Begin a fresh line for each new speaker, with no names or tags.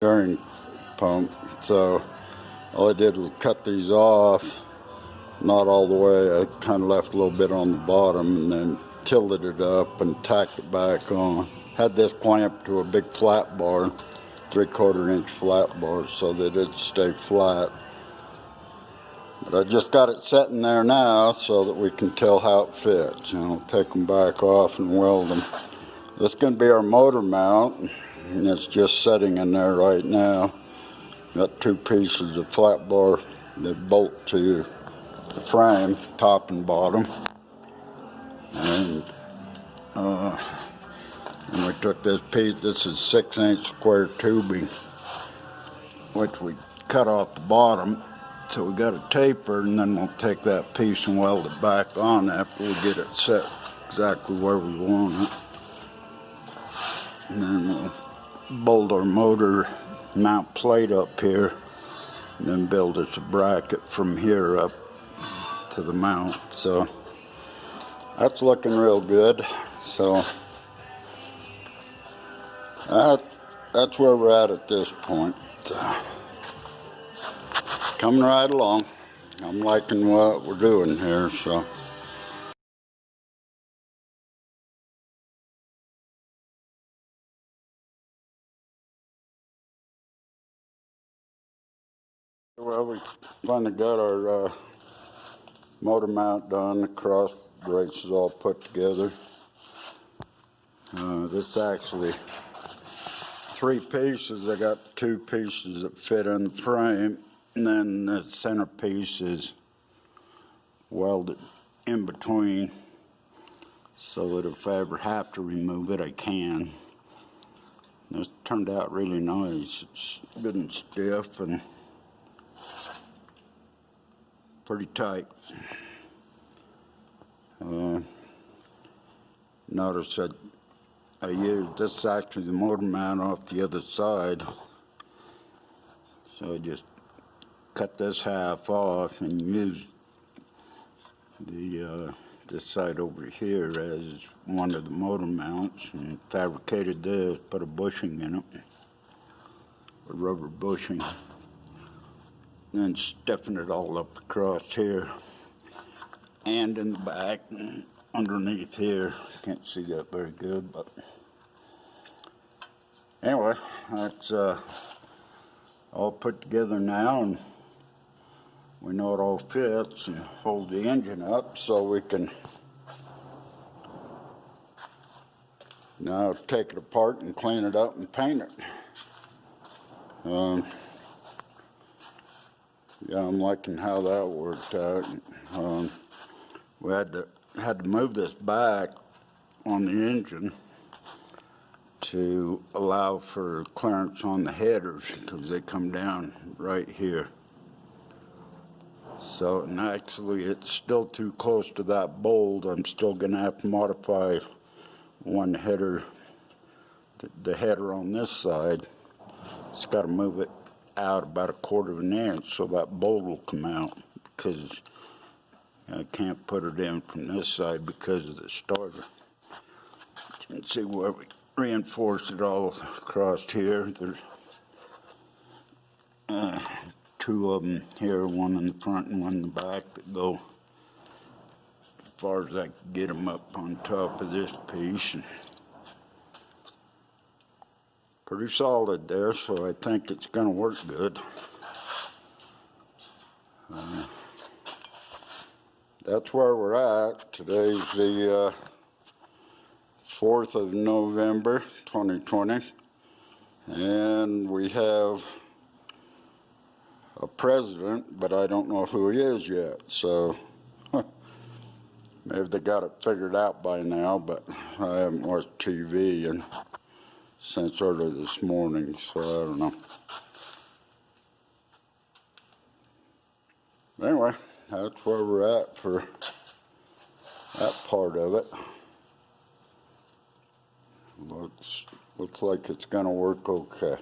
Stirring pump. So all I did was cut these off, not all the way. I kind of left a little bit on the bottom and then tilted it up and tacked it back on. Had this clamped to a big flat bar, 3/4 inch flat bar, so that it'd stay flat. But I just got it sitting there now so that we can tell how it fits. Take them back off and weld them. This is going to be our motor mount, and it's just sitting in there right now. Got 2 pieces of flat bar that bolt to the frame, top and bottom. And we took this piece, this is 6-inch square tubing, which we cut off the bottom. So we got a taper, and then we'll take that piece and weld it back on after we get it set exactly where we want it. And then we'll bolt our motor mount plate up here, and then build us a bracket from here up to the mount. So that's looking real good. So that's where we're at this point. Coming right along. I'm liking what we're doing here, so. Well, we finally got our motor mount done. The cross brace is all put together. This is actually 3 pieces. I got 2 pieces that fit in the frame, and then the center piece is welded in between so that if I ever have to remove it, I can. This turned out really nice. It's good and stiff and pretty tight. Notice that I used this, actually the motor mount off the other side. So I just cut this half off and used this side over here as one of the motor mounts, and fabricated this, put a bushing in it, a rubber bushing, and stiffen it all up across here and in the back and underneath here. Can't see that very good, but anyway, that's all put together now, and we know it all fits and hold the engine up, so we can now take it apart and clean it up and paint it. Yeah, I'm liking how that worked out. We had to move this back on the engine to allow for clearance on the headers, because they come down right here. So, and actually it's still too close to that bolt. I'm still going to have to modify one header, the header on this side. It's got to move it out about 1/4 inch so that bolt will come out, because I can't put it in from this side because of the starter. You can see where we reinforced it all across here. There's 2 of them here, one in the front and one in the back, that go as far as I can get them up on top of this piece. And pretty solid there, so I think it's going to work good. That's where we're at. Today's the 4th of November, 2020, and we have a president, but I don't know who he is yet, so maybe they got it figured out by now, but I haven't watched TV since early this morning, so I don't know. Anyway, that's where we're at for that part of it. Looks like it's gonna work okay.